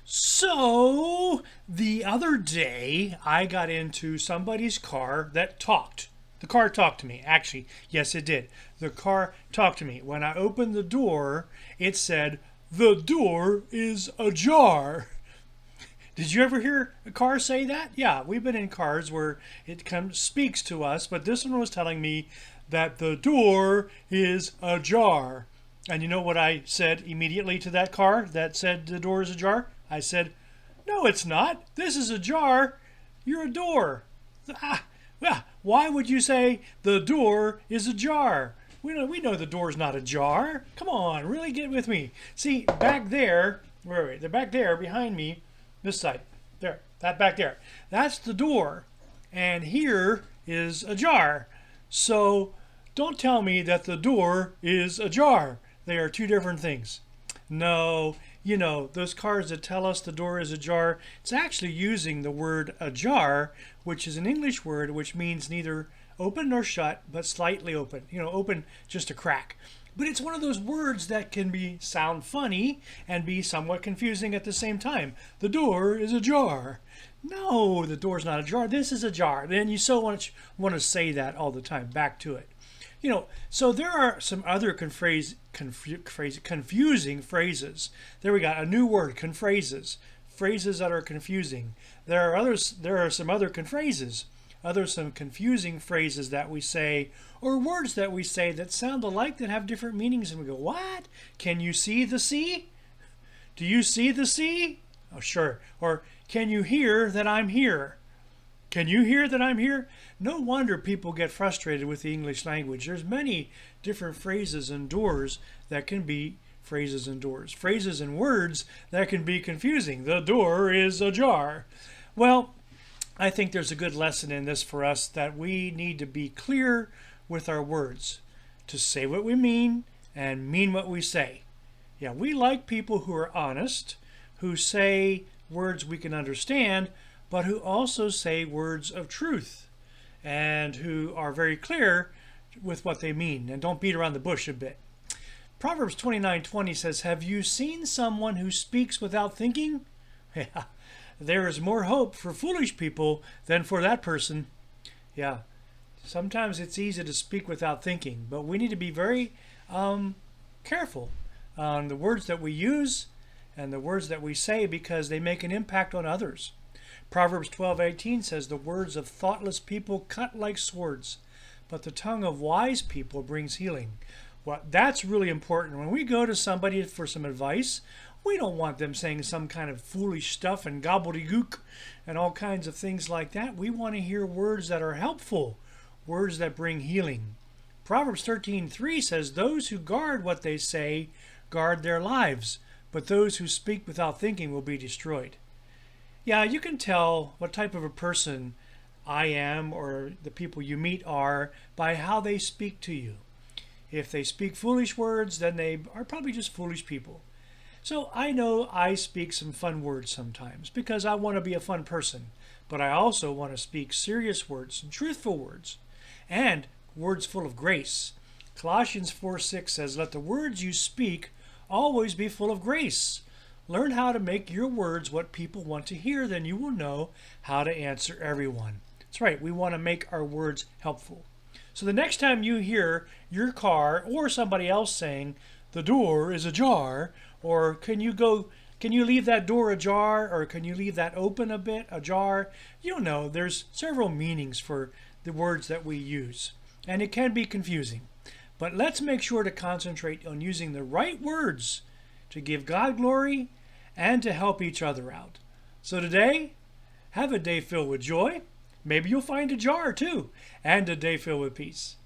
So, the other day, I got into somebody's car that talked. The car talked to me. Actually, yes, it did. The car talked to me. When I opened the door, it said, "The door is ajar." Did you ever hear a car say that? Yeah, we've been in cars where it speaks to us, but this one was telling me that the door is ajar. And you know what I said immediately to that car that said the door is ajar? I said, "No, it's not. This is ajar. You're a door." Why would you say the door is ajar? We know the door's not ajar. Come on, really get with me. See, back there, wait, they're back there behind me, this side. There, that back there. That's the door. And here is ajar. So don't tell me that the door is ajar. They are two different things. No, those cars that tell us the door is ajar, it's actually using the word ajar, which is an English word which means neither open nor shut, but slightly open. Open just a crack. But it's one of those words that can sound funny and be somewhat confusing at the same time. The door is ajar. No, the door's not ajar. This is ajar. Then you so want to say that all the time. Back to it. So there are some other confusing phrases. There we got a new word, confrases. Phrases that are confusing. There are some other confrases. Some confusing phrases that we say, or words that we say that sound alike that have different meanings, and we go, "What? Can you see the sea? Do you see the sea?" Oh, sure. Or, "Can you hear that I'm here?" Can you hear that I'm here? No wonder people get frustrated with the English language. There's many different phrases and doors that can be phrases and doors. Phrases and words that can be confusing. The door is ajar. Well, I think there's a good lesson in this for us, that we need to be clear with our words, to say what we mean and mean what we say. Yeah, we like people who are honest, who say words we can understand, but who also say words of truth and who are very clear with what they mean and don't beat around the bush a bit. Proverbs 29:20 says, "Have you seen someone who speaks without thinking?" Yeah, there is more hope for foolish people than for that person. Yeah, sometimes it's easy to speak without thinking, but we need to be very careful on the words that we use and the words that we say, because they make an impact on others. Proverbs 12:18 says, "The words of thoughtless people cut like swords, but the tongue of wise people brings healing." Well, that's really important. When we go to somebody for some advice, we don't want them saying some kind of foolish stuff and gobbledygook and all kinds of things like that. We want to hear words that are helpful, words that bring healing. Proverbs 13:3 says, "Those who guard what they say guard their lives, but those who speak without thinking will be destroyed." Yeah, you can tell what type of a person I am or the people you meet are by how they speak to you. If they speak foolish words, then they are probably just foolish people. So I know I speak some fun words sometimes because I want to be a fun person, but I also want to speak serious words and truthful words and words full of grace. Colossians 4:6 says, "Let the words you speak always be full of grace." Learn how to make your words what people want to hear, then you will know how to answer everyone. That's right, we want to make our words helpful. So the next time you hear your car or somebody else saying, "The door is ajar," or can you leave that door ajar, or "Can you leave that open a bit, ajar?" You'll know there's several meanings for the words that we use, and it can be confusing. But let's make sure to concentrate on using the right words to give God glory and to help each other out. So today, have a day filled with joy. Maybe you'll find a jar too, and a day filled with peace.